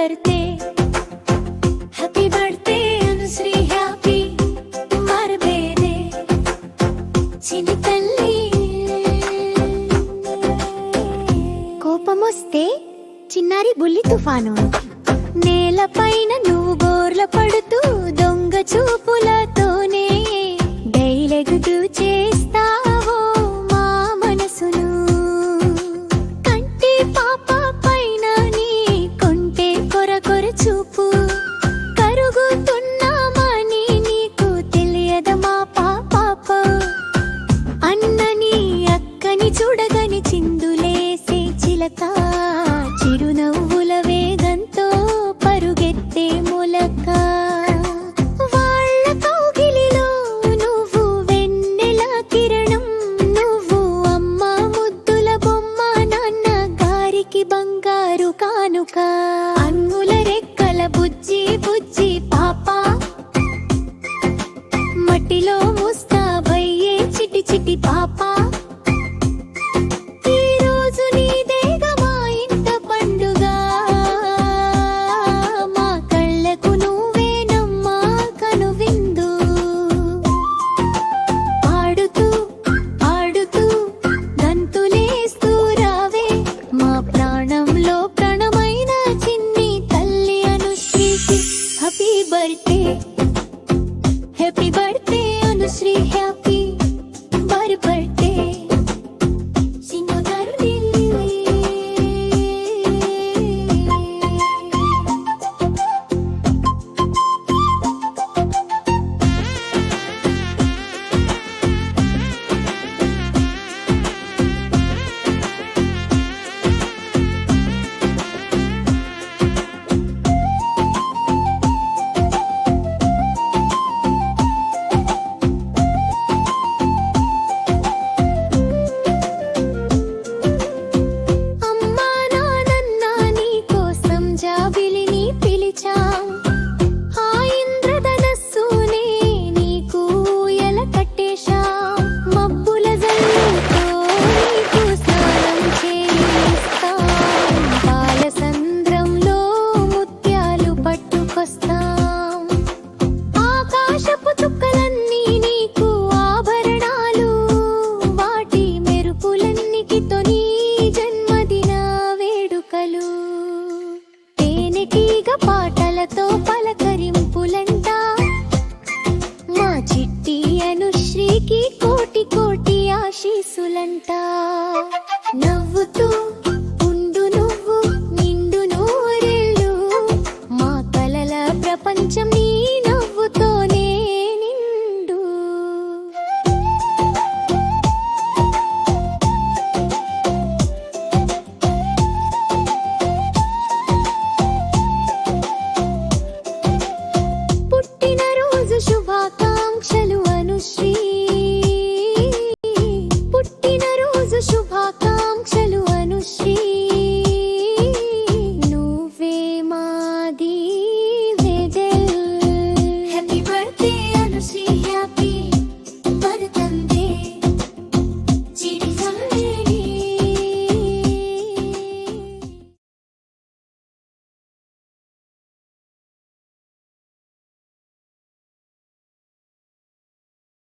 birthday happy birthday Anusri happy birthday చిన్ని తల్లి కోపమొస్తే చిన్నారి బుల్లి తుఫాను నేలపైన నువ్వు బోర్ల పడుతూ దొంగ చూపులతోనే డైలెగుతూ చేస్తావో మా మనసును కంటి పాప పైన నీ కొంటే కొర కొర చూపు కరుగుతున్నామని నీకు తెలియదమా పాప అన్నని అక్కని చూడగని చిందులేసే చిలక చిరునవ్వుల వేగంతో పరుగెత్తే మొలక వాళ్ళ కౌగిలిలో నువ్వు వెన్నెల కిరణం నువ్వు అమ్మ ముద్దుల బొమ్మ నాన్న గారికి బంగారు కానుక అంగుల రెక్కల బుజ్జి బుజ్జి పాప మట్టిలో ముస్తాబయ్యే చిటి చిటి పాప Happy birthday Anushree happy birthday Singagaru ఆకాశపు చుక్కలన్నీ నీకు ఆభరణాలు వాటి మెరుపులన్నిటితో నీ జన్మదిన వేడుకలు తేనెటీగ పాటలతో పలకరింపులంట మా చిట్టి అనుశ్రీకి కోటి కోటి ఆశీస్సులంట